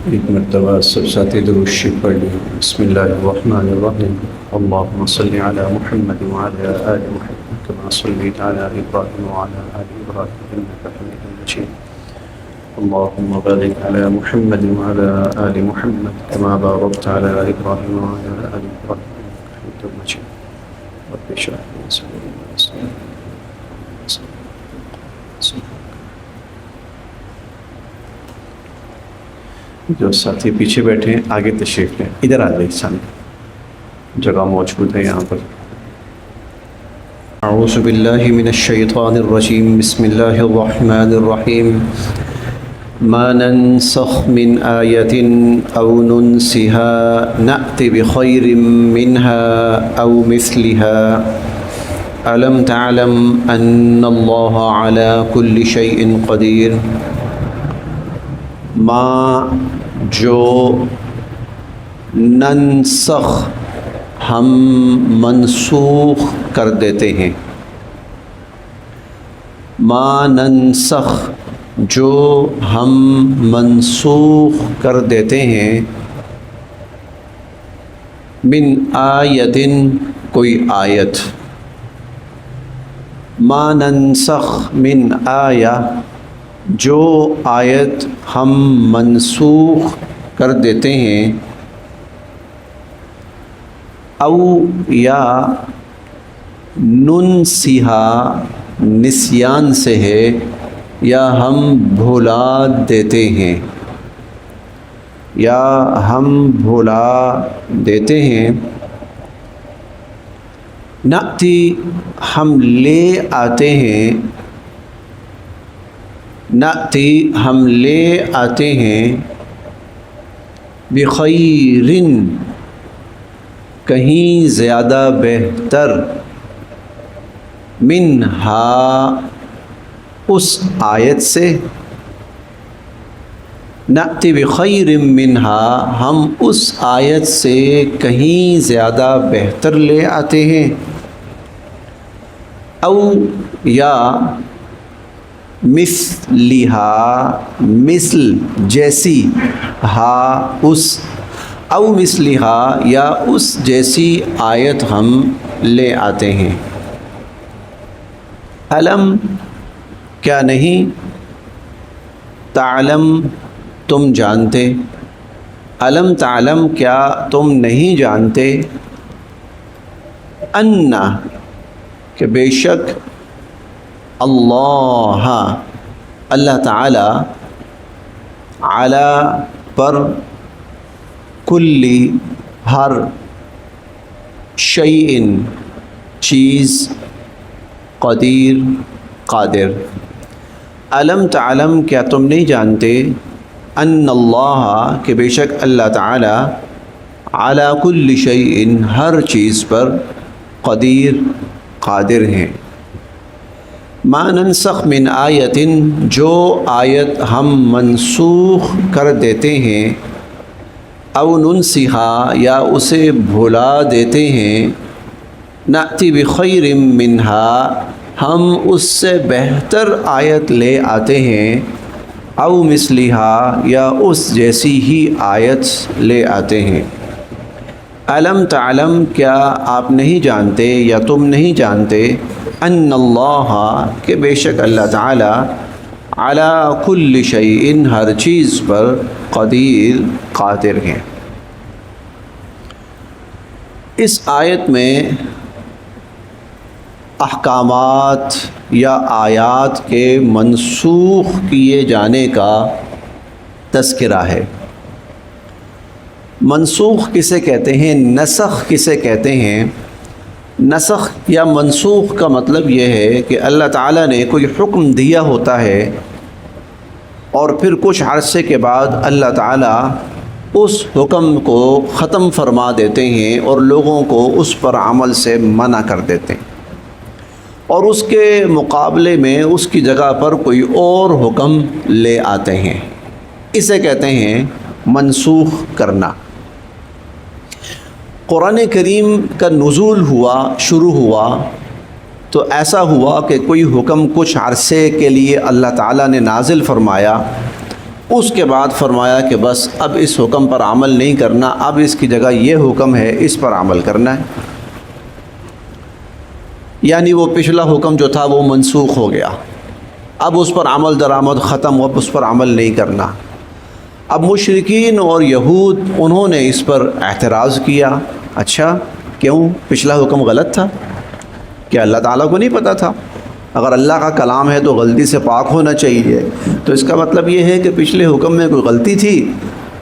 ایک مرتبہ سب ساتھی درود شریف پڑھ لیں۔ بسم اللہ الرحمن الرحیم۔ اللہم صلی علی محمد وعلی آل محمد کما صلیت علی ابراہیم وعلی آل ابراہیم انک حمید مجید۔ اللہم بارک علی محمد وعلی آل محمد کما بارکت علی ابراہیم وعلی آل ابراہیم انک حمید مجید۔ رب اشرح لي صدري ويسر لي امري۔ جو ساتھی پیچھے بیٹھے ہیں آگے تشریف لیں، ادھر آ جائیں، سامنے جگہ موجود ہے یہاں پر۔ اعوذ باللہ من الشیطان الرجیم، بسم اللہ الرحمن الرحیم۔ ما ننسخ من آیت او ننسها نأت بخیر منها او مثلها الم تعلم ان اللہ علی کل شیء قدیر۔ ما جو ننسخ ہم منسوخ کر دیتے ہیں، ما ننسخ جو ہم منسوخ کر دیتے ہیں، من آیتن کوئی آیت، ما ننسخ من آیہ جو آیت ہم منسوخ کر دیتے ہیں، او یا ننسیہا نسیان سے ہے، یا ہم بھلا دیتے ہیں، یا ہم بھلا دیتے ہیں، نأتی ہم لے آتے ہیں، نأتی ہم لے آتے ہیں، بخیرن کہیں زیادہ بہتر، منہا اس آیت سے، نأتی بخیر منہا ہم اس آیت سے کہیں زیادہ بہتر لے آتے ہیں، او یا مثلہا مثل جیسی، ہا اس، او مثلہا یا اس جیسی آیت ہم لے آتے ہیں۔ علم کیا نہیں، تعلم تم جانتے، علم تعلم کیا تم نہیں جانتے، انا کہ بے شک، اللہ اللہ تعالی، علی پر، کلی ہر، شیئن چیز، قدیر قادر۔ علم تعلم کیا تم نہیں جانتے، ان اللہ کہ بے شک اللہ تعالی، علی کل شیئن ہر چیز پر، قدیر قادر ہیں۔ ما ننسخ من آیت جو آیت ہم منسوخ کر دیتے ہیں، او ننسیہا یا اسے بھلا دیتے ہیں، نأتی بخیر منہا ہم اس سے بہتر آیت لے آتے ہیں، او مثلہا یا اس جیسی ہی آیت لے آتے ہیں۔ علم تعلم کیا آپ نہیں جانتے یا تم نہیں جانتے، ان اللہ کہ بے شک اللہ تعالی، علی کل شیء ہر چیز پر، قدیر قادر ہیں۔ اس آیت میں احکامات یا آیات کے منسوخ کیے جانے کا تذکرہ ہے۔ منسوخ کسے کہتے ہیں، نسخ کسے کہتے ہیں؟ نسخ یا منسوخ کا مطلب یہ ہے کہ اللہ تعالیٰ نے کوئی حکم دیا ہوتا ہے اور پھر کچھ عرصے کے بعد اللہ تعالیٰ اس حکم کو ختم فرما دیتے ہیں اور لوگوں کو اس پر عمل سے منع کر دیتے ہیں، اور اس کے مقابلے میں اس کی جگہ پر کوئی اور حکم لے آتے ہیں۔ اسے کہتے ہیں منسوخ کرنا۔ قرآن کریم کا نزول ہوا، شروع ہوا تو ایسا ہوا کہ کوئی حکم کچھ عرصے کے لیے اللہ تعالیٰ نے نازل فرمایا، اس کے بعد فرمایا کہ بس اب اس حکم پر عمل نہیں کرنا، اب اس کی جگہ یہ حکم ہے، اس پر عمل کرنا ہے۔ یعنی وہ پچھلا حکم جو تھا وہ منسوخ ہو گیا، اب اس پر عمل درآمد ختم، اب اس پر عمل نہیں کرنا۔ اب مشرکین اور یہود انہوں نے اس پر اعتراض کیا، اچھا کیوں؟ پچھلا حکم غلط تھا کیا اللہ تعالیٰ کو نہیں پتہ تھا؟ اگر اللہ کا کلام ہے تو غلطی سے پاک ہونا چاہیے، تو اس کا مطلب یہ ہے کہ پچھلے حکم میں کوئی غلطی تھی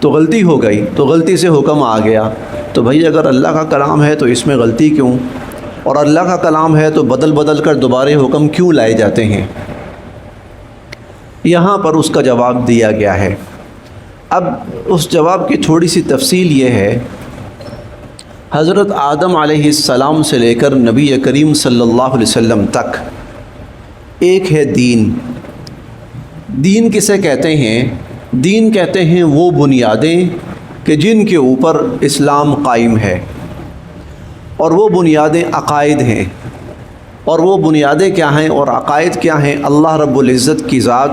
تو غلطی ہو گئی، تو غلطی سے حکم آ گیا۔ تو بھائی اگر اللہ کا کلام ہے تو اس میں غلطی کیوں؟ اور اللہ کا کلام ہے تو بدل بدل کر دوبارہ حکم کیوں لائے جاتے ہیں؟ یہاں پر اس کا جواب دیا گیا ہے۔ اب اس جواب کی تھوڑی سی تفصیل یہ ہے، حضرت آدم علیہ السلام سے لے کر نبی کریم صلی اللہ علیہ وسلم تک ایک ہے دین۔ دین کسے کہتے ہیں؟ دین کہتے ہیں وہ بنیادیں کہ جن کے اوپر اسلام قائم ہے، اور وہ بنیادیں عقائد ہیں۔ اور وہ بنیادیں کیا ہیں اور عقائد کیا ہیں؟ اللہ رب العزت کی ذات،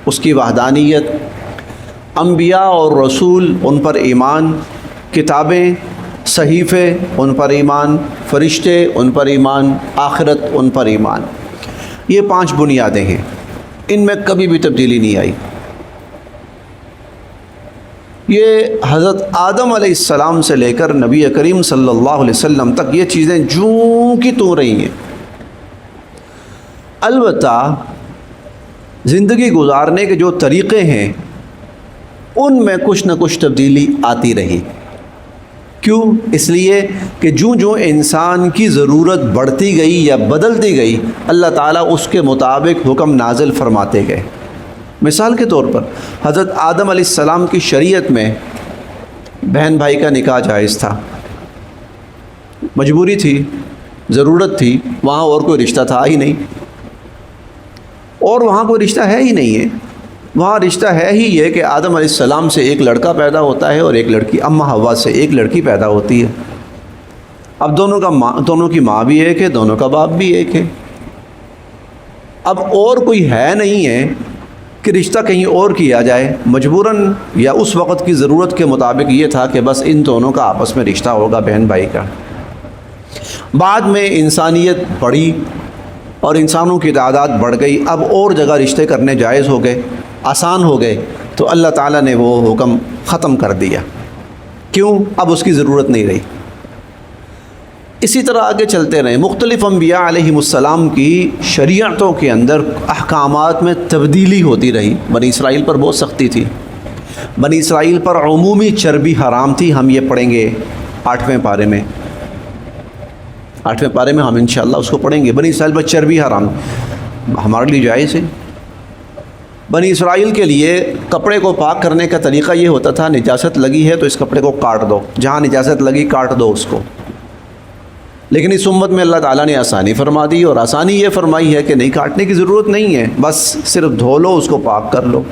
اس کی وحدانیت، انبیاء اور رسول ان پر ایمان، کتابیں، صحیفے ان پر ایمان، فرشتے ان پر ایمان، آخرت ان پر ایمان۔ یہ 5 بنیادیں ہیں، ان میں کبھی بھی تبدیلی نہیں آئی۔ یہ حضرت آدم علیہ السلام سے لے کر نبی کریم صلی اللہ علیہ وسلم تک یہ چیزیں جوں کی توں رہی ہیں۔ البتہ زندگی گزارنے کے جو طریقے ہیں ان میں کچھ نہ کچھ تبدیلی آتی رہی۔ کیوں؟ اس لیے کہ جوں انسان کی ضرورت بڑھتی گئی یا بدلتی گئی، اللہ تعالیٰ اس کے مطابق حکم نازل فرماتے گئے۔ مثال کے طور پر حضرت آدم علیہ السلام کی شریعت میں بہن بھائی کا نکاح جائز تھا، مجبوری تھی، ضرورت تھی، وہاں اور کوئی رشتہ تھا ہی نہیں، اور وہاں کوئی رشتہ ہے ہی نہیں ہے۔ وہاں رشتہ ہے ہی یہ کہ آدم علیہ السلام سے ایک لڑکا پیدا ہوتا ہے اور ایک لڑکی، اماں حوا سے ایک لڑکی پیدا ہوتی ہے۔ اب دونوں کی ماں بھی ایک ہے، دونوں کا باپ بھی ایک ہے۔ اب اور کوئی ہے نہیں ہے کہ رشتہ کہیں اور کیا جائے، مجبوراً یا اس وقت کی ضرورت کے مطابق یہ تھا کہ بس ان دونوں کا آپس میں رشتہ ہوگا، بہن بھائی کا۔ بعد میں انسانیت بڑھی اور انسانوں کی تعداد بڑھ گئی، اب اور جگہ رشتے کرنے جائز ہو گئے، آسان ہو گئے، تو اللہ تعالیٰ نے وہ حکم ختم کر دیا۔ کیوں؟ اب اس کی ضرورت نہیں رہی۔ اسی طرح آگے چلتے رہے، مختلف انبیاء علیہم السلام کی شریعتوں کے اندر احکامات میں تبدیلی ہوتی رہی۔ بنی اسرائیل پر بہت سختی تھی، بنی اسرائیل پر عمومی چربی حرام تھی، ہم یہ پڑھیں گے 8ویں پارے میں، 8ویں پارے میں ہم انشاءاللہ اس کو پڑھیں گے۔ بنی اسرائیل پر چربی حرام، ہمارے لیے جائز ہے۔ بنی اسرائیل کے لیے کپڑے کو پاک کرنے کا طریقہ یہ ہوتا تھا، نجاست لگی ہے تو اس کپڑے کو کاٹ دو، جہاں نجاست لگی کاٹ دو اس کو۔ لیکن اس امت میں اللہ تعالیٰ نے آسانی فرما دی، اور آسانی یہ فرمائی ہے کہ نہیں، کاٹنے کی ضرورت نہیں ہے، بس صرف دھو لو، اس کو پاک کر لو۔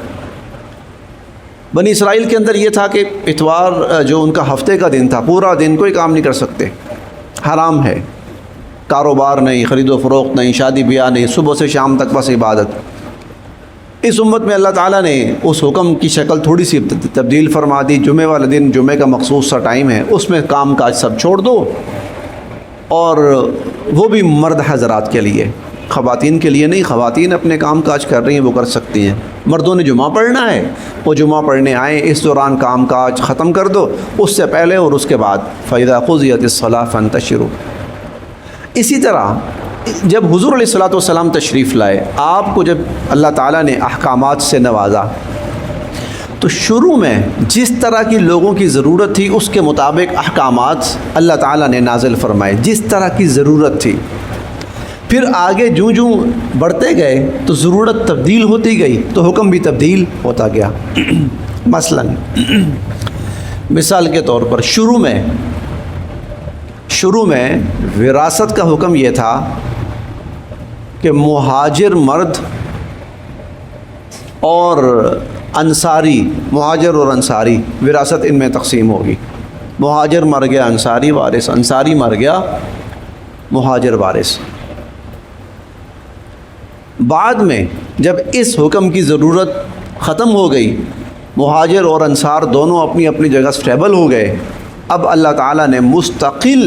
بنی اسرائیل کے اندر یہ تھا کہ اتوار جو ان کا ہفتے کا دن تھا، پورا دن کوئی کام نہیں کر سکتے، حرام ہے، کاروبار نہیں، خرید و فروخت نہیں، شادی بیاہ نہیں، صبح سے شام تک بس عبادت۔ اس امت میں اللہ تعالیٰ نے اس حکم کی شکل تھوڑی سی تبدیل فرما دی، جمعہ والا دن، جمعہ کا مخصوص سا ٹائم ہے، اس میں کام کاج سب چھوڑ دو، اور وہ بھی مرد حضرات کے لیے، خواتین کے لیے نہیں۔ خواتین اپنے کام کاج کر رہی ہیں، وہ کر سکتی ہیں، مردوں نے جمعہ پڑھنا ہے، وہ جمعہ پڑھنے آئیں، اس دوران کام کاج ختم کر دو، اس سے پہلے اور اس کے بعد فَإِذَا قُضِيَتِ الصَّلَاةُ فَانتَشِرُوا۔ اسی طرح جب حضور علیہ الصلوۃ والسلام تشریف لائے، آپ کو جب اللہ تعالیٰ نے احکامات سے نوازا، تو شروع میں جس طرح کی لوگوں کی ضرورت تھی اس کے مطابق احکامات اللہ تعالیٰ نے نازل فرمائے، جس طرح کی ضرورت تھی۔ پھر آگے جوں بڑھتے گئے تو ضرورت تبدیل ہوتی گئی، تو حکم بھی تبدیل ہوتا گیا۔ مثلاً مثال کے طور پر شروع میں وراثت کا حکم یہ تھا کہ مہاجر مرد اور انصاری، مہاجر اور انصاری وراثت ان میں تقسیم ہوگی۔ مہاجر مر گیا انصاری وارث، انصاری مر گیا مہاجر وارث۔ بعد میں جب اس حکم کی ضرورت ختم ہو گئی مہاجر اور انصار دونوں اپنی اپنی جگہ سٹیبل ہو گئے، اب اللہ تعالیٰ نے مستقل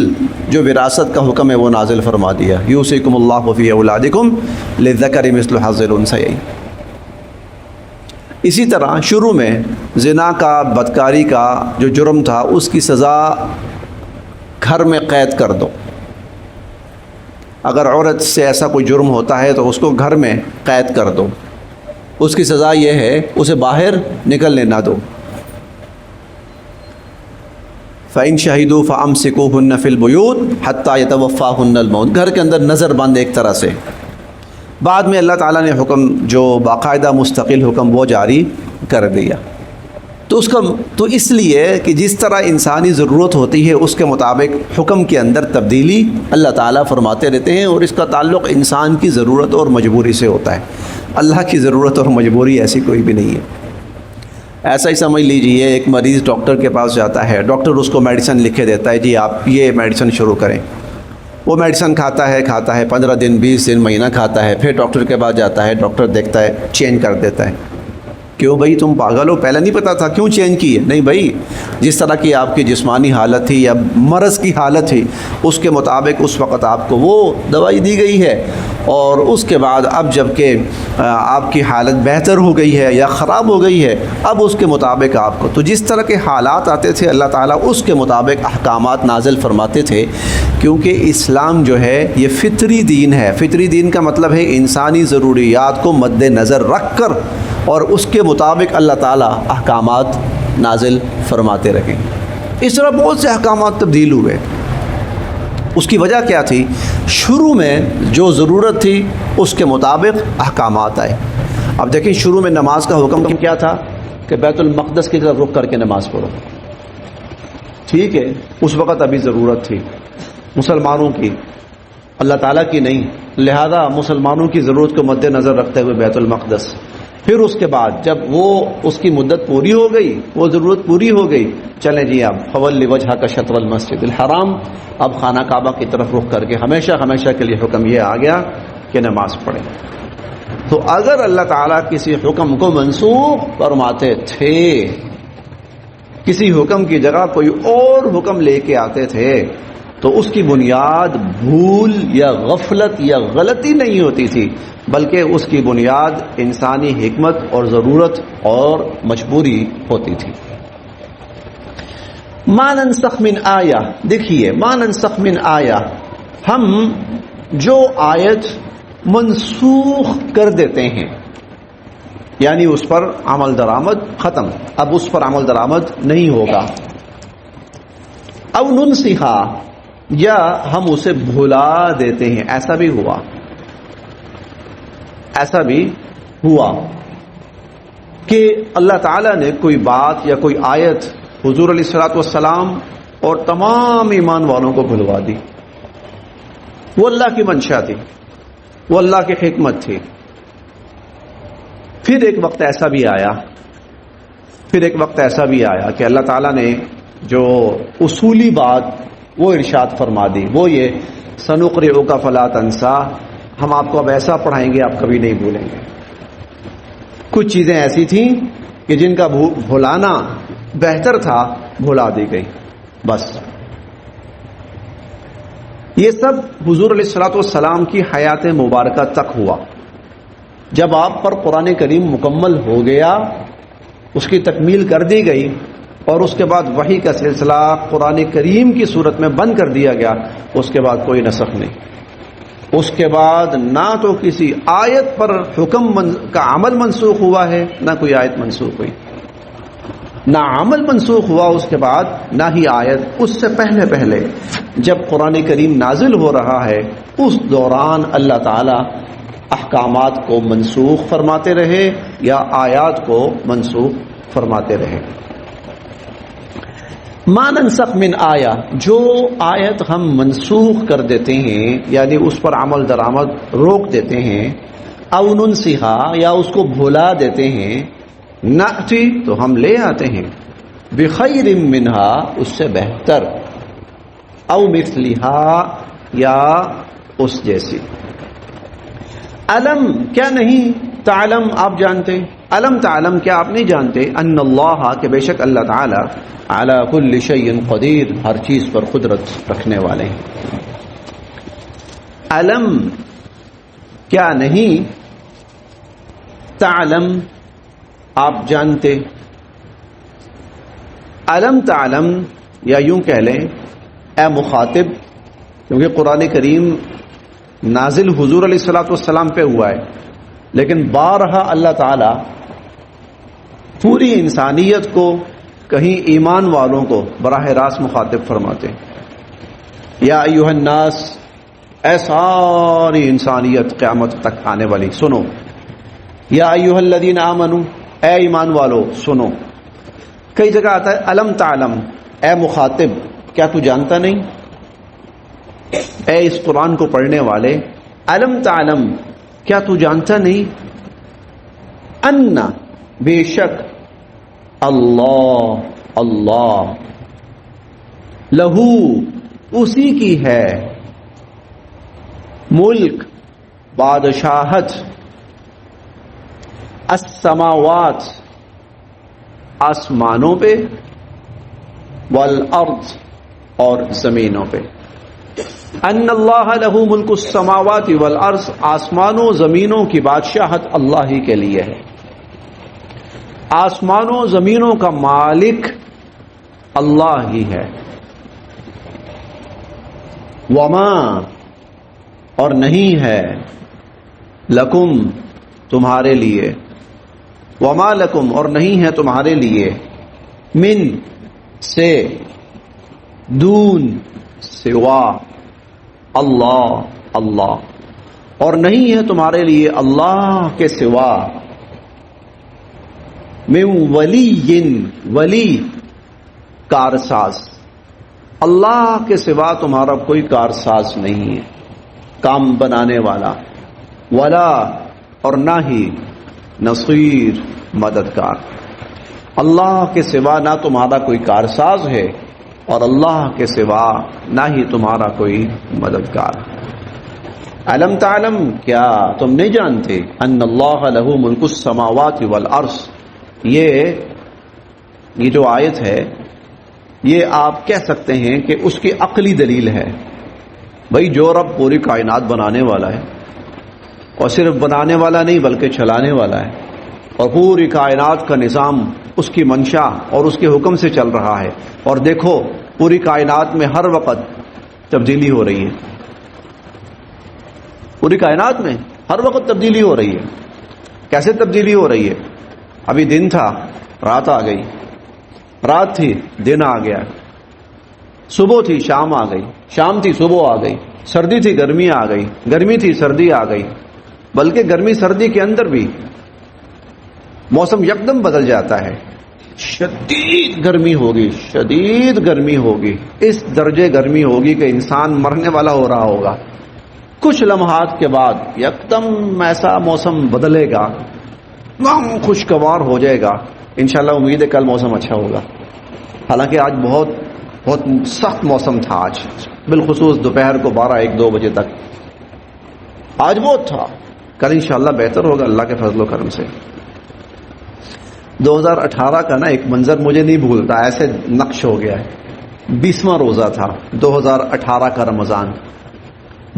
جو وراثت کا حکم ہے وہ نازل فرما دیا، یوصیکم اللہ فی اولادکم للذکر مثل حظ الانثیین۔ اسی طرح شروع میں زنا کا، بدکاری کا جو جرم تھا اس کی سزا گھر میں قید کر دو۔ اگر عورت سے ایسا کوئی جرم ہوتا ہے تو اس کو گھر میں قید کر دو، اس کی سزا یہ ہے اسے باہر نکلنے نہ دو۔ فَإِن شَهِدُوا فَأَمْسِكُوهُنَّ فِي الْبُيُوتِ حَتَّى يَتَوَفَّاهُنَّ الْمَوْتُ، گھر کے اندر نظر بند ایک طرح سے۔ بعد میں اللہ تعالیٰ نے حکم جو باقاعدہ مستقل حکم وہ جاری کر دیا، تو اس لیے کہ جس طرح انسانی ضرورت ہوتی ہے اس کے مطابق حکم کے اندر تبدیلی اللہ تعالیٰ فرماتے رہتے ہیں، اور اس کا تعلق انسان کی ضرورت اور مجبوری سے ہوتا ہے۔ اللہ کی ضرورت اور مجبوری ایسی کوئی بھی نہیں ہے۔ ایسا ہی سمجھ لیجئے، ایک مریض ڈاکٹر کے پاس جاتا ہے، ڈاکٹر اس کو میڈیسن لکھ کے دیتا ہے، جی آپ یہ میڈیسن شروع کریں۔ وہ میڈیسن کھاتا ہے 15 دن 20 دن مہینہ کھاتا ہے، پھر ڈاکٹر کے پاس جاتا ہے، ڈاکٹر دیکھتا ہے چینج کر دیتا ہے۔ کیوں بھائی تم پاگل ہو، پہلے نہیں پتا تھا، کیوں چینج کی ہے؟ نہیں بھائی، جس طرح کی آپ کی جسمانی حالت تھی یا مرض کی حالت تھی اس کے مطابق اس وقت آپ کو وہ دوائی دی گئی ہے، اور اس کے بعد اب جب کہ آپ کی حالت بہتر ہو گئی ہے یا خراب ہو گئی ہے، اب اس کے مطابق آپ کو، تو جس طرح کے حالات آتے تھے اللہ تعالیٰ اس کے مطابق احکامات نازل فرماتے تھے، کیونکہ اسلام جو ہے یہ فطری دین ہے۔ فطری دین کا مطلب ہے انسانی ضروریات کو مد نظر رکھ کر اور اس کے مطابق اللہ تعالیٰ احکامات نازل فرماتے رہے۔ اس طرح بہت سے احکامات تبدیل ہوئے۔ اس کی وجہ کیا تھی؟ شروع میں جو ضرورت تھی اس کے مطابق احکامات آئے۔ اب دیکھیں شروع میں نماز کا حکم کیا تھا کہ بیت المقدس کی طرف رخ کر کے نماز پڑھو، ٹھیک ہے، اس وقت ابھی ضرورت تھی مسلمانوں کی، اللہ تعالیٰ کی نہیں، لہذا مسلمانوں کی ضرورت کو مد نظر رکھتے ہوئے بیت المقدس۔ پھر اس کے بعد جب وہ اس کی مدت پوری ہو گئی، وہ ضرورت پوری ہو گئی، چلیں جی اب فولی وجہک شطر المسجد الحرام، اب خانہ کعبہ کی طرف رخ کر کے ہمیشہ کے لیے حکم یہ آ گیا کہ نماز پڑھیں۔ تو اگر اللہ تعالیٰ کسی حکم کو منسوخ فرماتے تھے، کسی حکم کی جگہ کوئی اور حکم لے کے آتے تھے، تو اس کی بنیاد بھول یا غفلت یا غلطی نہیں ہوتی تھی، بلکہ اس کی بنیاد انسانی حکمت اور ضرورت اور مجبوری ہوتی تھی۔ ما ننسخ من آیہ، دیکھیے ما ننسخ من آیہ، ہم جو آیت منسوخ کر دیتے ہیں، یعنی اس پر عمل درآمد ختم، اب اس پر عمل درآمد نہیں ہوگا، او ننسخا، یا ہم اسے بھلا دیتے ہیں، ایسا بھی ہوا کہ اللہ تعالیٰ نے کوئی بات یا کوئی آیت حضور علیہ الصلوۃ والسلام اور تمام ایمان والوں کو بھلوا دی۔ وہ اللہ کی منشا تھی، وہ اللہ کی حکمت تھی۔ پھر ایک وقت ایسا بھی آیا کہ اللہ تعالیٰ نے جو اصولی بات وہ ارشاد فرما دی، وہ یہ سنقرئک فلا تنسیٰ، ہم آپ کو اب ایسا پڑھائیں گے آپ کبھی نہیں بھولیں گے۔ کچھ چیزیں ایسی تھیں کہ جن کا بھلانا بہتر تھا، بھلا دی گئی، بس۔ یہ سب حضور علیہ الصلوۃ والسلام کی حیات مبارکہ تک ہوا۔ جب آپ پر قرآن کریم مکمل ہو گیا، اس کی تکمیل کر دی گئی، اور اس کے بعد وحی کا سلسلہ قرآن کریم کی صورت میں بند کر دیا گیا، اس کے بعد کوئی نسخ نہیں۔ اس کے بعد نہ تو کسی آیت پر حکم کا عمل منسوخ ہوا ہے، نہ کوئی آیت منسوخ ہوئی، نہ عمل منسوخ ہوا اس کے بعد، نہ ہی آیت۔ اس سے پہلے جب قرآن کریم نازل ہو رہا ہے، اس دوران اللہ تعالی احکامات کو منسوخ فرماتے رہے یا آیات کو منسوخ فرماتے رہے۔ ما ننسخ من آیہ، جو آیت ہم منسوخ کر دیتے ہیں یعنی اس پر عمل درآمد روک دیتے ہیں، او ننسخا، یا اس کو بھلا دیتے ہیں، نأتی، تو ہم لے آتے ہیں، بخیر منہا، اس سے بہتر، او مثلہا، یا اس جیسی۔ علم، کیا نہیں، تعلم آپ جانتے، علم تعلم کیا آپ نہیں جانتے، ان اللہ کہ بے شک اللہ تعالی علی کل شیء قدیر ہر چیز پر قدرت رکھنے والے ہیں۔ علم کیا نہیں، تعلم آپ جانتے، علم تعلم یا یوں کہہ لیں اے مخاطب، کیونکہ قرآن کریم نازل حضور علیہ الصلوۃ والسلام پہ ہوا ہے، لیکن بارہا اللہ تعالی پوری انسانیت کو، کہیں ایمان والوں کو براہ راست مخاطب فرماتے ہیں۔ یا ایھا الناس، اے ساری انسانیت قیامت تک آنے والی سنو۔ یا ایھا الذین آمنوا، اے ایمان والو سنو۔ کئی جگہ آتا ہے علم تعلم، اے مخاطب کیا تو جانتا نہیں، اے اس قرآن کو پڑھنے والے علم تعلم کیا تو جانتا نہیں، ان بے شک اللہ اللہ لہو اسی کی ہے ملک بادشاہت السماوات آسمانوں پہ والارض اور زمینوں پہ، ان اللہ لہ ملک السماوات والارض، آسمانوں زمینوں کی بادشاہت اللہ ہی کے لیے ہے، آسمانوں زمینوں کا مالک اللہ ہی ہے۔ وما اور نہیں ہے، لکم تمہارے لیے، وما لکم اور نہیں ہے تمہارے لیے، من سے، دون سوا، اللہ اللہ اور نہیں ہے تمہارے لیے اللہ کے سوا، من ولی ولی کارساز، اللہ کے سوا تمہارا کوئی کارساز نہیں ہے، کام بنانے والا، ولا اور نہ ہی نصیر مددگار، اللہ کے سوا نہ تمہارا کوئی کارساز ہے اور اللہ کے سوا نہ ہی تمہارا کوئی مددگار۔ علم تعلم کیا تم نہیں جانتے، ان اللہ لہ ملک السماوات والارض، یہ جو آیت ہے یہ آپ کہہ سکتے ہیں کہ اس کی عقلی دلیل ہے۔ بھئی جو رب پوری کائنات بنانے والا ہے، اور صرف بنانے والا نہیں بلکہ چلانے والا ہے، اور پوری کائنات کا نظام اس کی منشا اور اس کے حکم سے چل رہا ہے، اور دیکھو پوری کائنات میں ہر وقت تبدیلی ہو رہی ہے، پوری کائنات میں ہر وقت تبدیلی ہو رہی ہے۔ کیسے تبدیلی ہو رہی ہے؟ ابھی دن تھا رات آ گئی، رات تھی دن آ گیا، صبح تھی شام آ گئی، شام تھی صبح آ گئی، سردی تھی گرمی آ گئی، گرمی تھی سردی آ گئی، بلکہ گرمی سردی کے اندر بھی موسم یکدم بدل جاتا ہے، شدید گرمی ہوگی، شدید گرمی ہوگی، اس درجے گرمی ہوگی کہ انسان مرنے والا ہو رہا ہوگا، کچھ لمحات کے بعد یکدم ایسا موسم بدلے گا، خوشگوار ہو جائے گا، انشاءاللہ امید ہے کل موسم اچھا ہوگا۔ حالانکہ آج بہت سخت موسم تھا، آج بالخصوص دوپہر کو 12-1-2 بجے تک آج بہت تھا، کل انشاءاللہ بہتر ہوگا اللہ کے فضل و کرم سے۔ 2018 کا نا ایک منظر مجھے نہیں بھولتا، ایسے نقش ہو گیا ہے، 20واں روزہ تھا 2018 کا رمضان،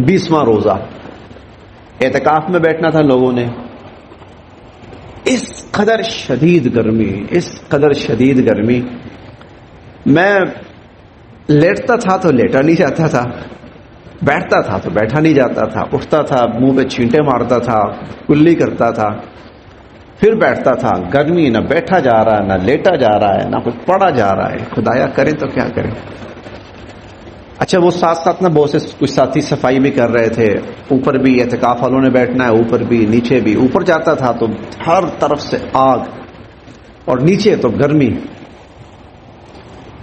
20واں روزہ، اعتکاف میں بیٹھنا تھا لوگوں نے، اس قدر شدید گرمی، اس قدر شدید گرمی، میں لیٹتا تھا تو لیٹا نہیں جاتا تھا، بیٹھتا تھا تو بیٹھا نہیں جاتا تھا، اٹھتا تھا منہ پہ چھینٹے مارتا تھا، کلی کرتا تھا، پھر بیٹھتا تھا، گرمی نہ بیٹھا جا رہا ہے نہ لیٹا جا رہا ہے نہ کچھ پڑا جا رہا ہے، خدایا کریں تو کیا کریں۔ اچھا وہ ساتھ ساتھ نہ بہت سے کچھ ساتھی صفائی بھی کر رہے تھے، اوپر بھی اعتکاف والوں نے بیٹھنا ہے، اوپر بھی نیچے بھی، اوپر جاتا تھا تو ہر طرف سے آگ اور نیچے تو گرمی۔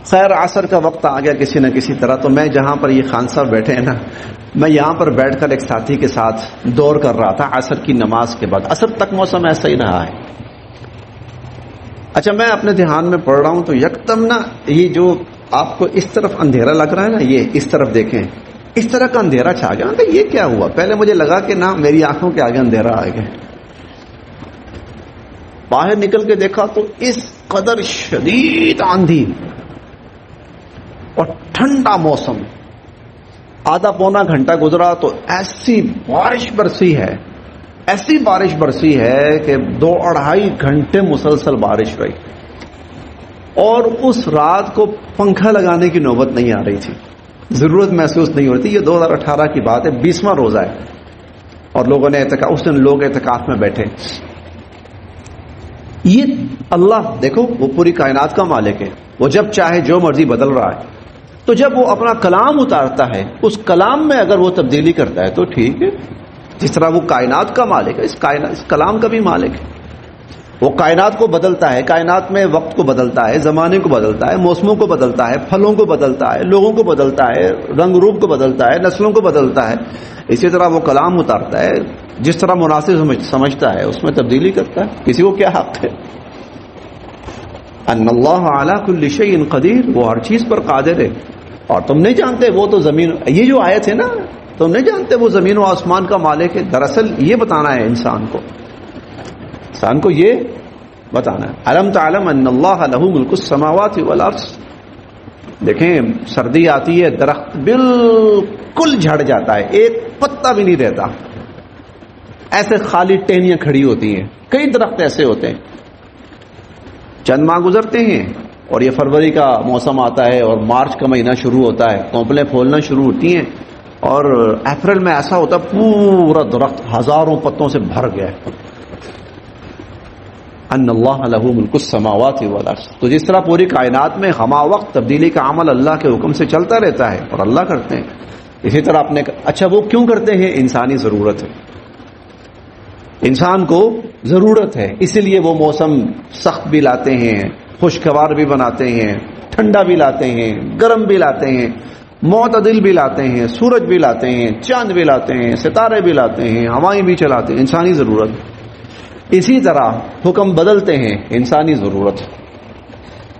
خیر عصر کا وقت آ گیا کسی نہ کسی طرح، تو میں جہاں پر یہ خان صاحب بیٹھے ہیں نا، میں یہاں پر بیٹھ کر ایک ساتھی کے ساتھ دور کر رہا تھا عصر کی نماز کے بعد، عصر تک موسم ایسا ہی رہا ہے۔ اچھا میں اپنے دھیان میں پڑھ رہا ہوں تو یکدم نا یہ جو آپ کو اس طرف اندھیرا لگ رہا ہے نا، یہ اس طرف دیکھیں، اس طرح کا اندھیرا چھا گیا، یہ کیا ہوا؟ پہلے مجھے لگا کہ نا میری آنکھوں کے آگے اندھیرا آ گیا، باہر نکل کے دیکھا تو اس قدر شدید آندھی اور ٹھنڈا موسم، آدھا پونا گھنٹہ گزرا تو ایسی بارش برسی ہے، ایسی بارش برسی ہے کہ 2-2.5 گھنٹے مسلسل بارش رہی، اور اس رات کو پنکھا لگانے کی نوبت نہیں آ رہی تھی، ضرورت محسوس نہیں ہو رہی تھی۔ یہ 2018 کی بات ہے، 20واں روزہ ہے، اور لوگوں نے اس دن لوگ اعتکاف میں بیٹھے۔ یہ اللہ دیکھو، وہ پوری کائنات کا مالک ہے، وہ جب چاہے جو مرضی بدل رہا ہے، تو جب وہ اپنا کلام اتارتا ہے، اس کلام میں اگر وہ تبدیلی کرتا ہے تو ٹھیک ہے، جس طرح وہ کائنات کا مالک ہے، اس کلام کا بھی مالک ہے۔ وہ کائنات کو بدلتا ہے، کائنات میں وقت کو بدلتا ہے، زمانے کو بدلتا ہے، موسموں کو بدلتا ہے، پھلوں کو بدلتا ہے، لوگوں کو بدلتا ہے، رنگ روپ کو بدلتا ہے، نسلوں کو بدلتا ہے۔ اسی طرح وہ کلام اتارتا ہے، جس طرح مناسب سمجھتا ہے اس میں تبدیلی کرتا ہے۔ کسی کو کیا حق ہے؟ ان اللہ علی کل شیء قدیر، وہ ہر چیز پر قادر ہے۔ اور تم نہیں جانتے وہ تو زمین، یہ جو آیت ہے نا، تم نہیں جانتے وہ زمین و آسمان کا مالک ہے۔ دراصل یہ بتانا ہے انسان کو یہ بتانا ہے۔ الم تعلم ان اللہ لہ ملک السماوات والارض۔ دیکھیں سردی آتی ہے، درخت بالکل جھڑ جاتا ہے، ایک پتا بھی نہیں رہتا، ایسے خالی ٹہنیاں کھڑی ہوتی ہیں۔ کئی درخت ایسے ہوتے ہیں، چند ماہ گزرتے ہیں اور یہ فروری کا موسم آتا ہے اور مارچ کا مہینہ شروع ہوتا ہے، کونپلیں پھولنا شروع ہوتی ہیں، اور اپریل میں ایسا ہوتا ہے پورا درخت ہزاروں پتوں سے بھر گیا ہے۔ ان اللہ لہ ملک السماوات والارض، تو جس طرح پوری کائنات میں ہما وقت تبدیلی کا عمل اللہ کے حکم سے چلتا رہتا ہے اور اللہ کرتے ہیں، اسی طرح اپنے اچھا وہ کیوں کرتے ہیں؟ انسانی ضرورت ہے، انسان کو ضرورت ہے، اسی لیے وہ موسم سخت بھی لاتے ہیں، خوشگوار بھی بناتے ہیں، ٹھنڈا بھی لاتے ہیں، گرم بھی لاتے ہیں، معتدل بھی لاتے ہیں، سورج بھی لاتے ہیں، چاند بھی لاتے ہیں، ستارے بھی لاتے ہیں، ہوائیں بھی چلاتے ہیں، انسانی ضرورت۔ اسی طرح حکم بدلتے ہیں، انسانی ضرورت۔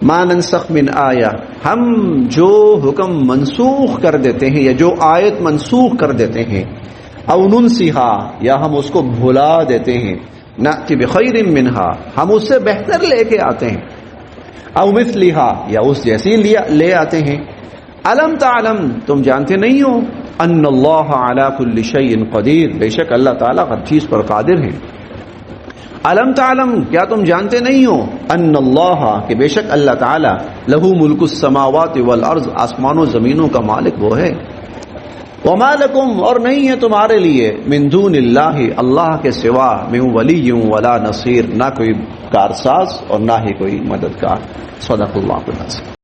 ما ننسخ من آیہ، ہم جو حکم منسوخ کر دیتے ہیں یا جو آیت منسوخ کر دیتے ہیں، او ننسیہا، یا ہم اس کو بھلا دیتے ہیں، نأتی بخیر منہا، ہم اس سے بہتر لے کے آتے ہیں، او مثلہا، یا اس جیسی لے آتے ہیں۔ الم تعلم، تم جانتے نہیں ہو، ان اللہ علی کل شیء قدیر، بے شک اللہ تعالیٰ ہر چیز پر قادر ہے۔ الم تعلم، کیا تم جانتے نہیں ہو، ان اللہ، کہ بے شک اللہ تعالیٰ، لہ ملک السماوات والارض، آسمان و زمینوں کا مالک وہ ہے۔ وما لکم، اور نہیں ہے تمہارے لیے، من دون اللہ، اللہ کے سوا، من ولی ولا نصیر، نہ کوئی کارساز اور نہ ہی کوئی مددگار۔ صدق اللہ العظیم۔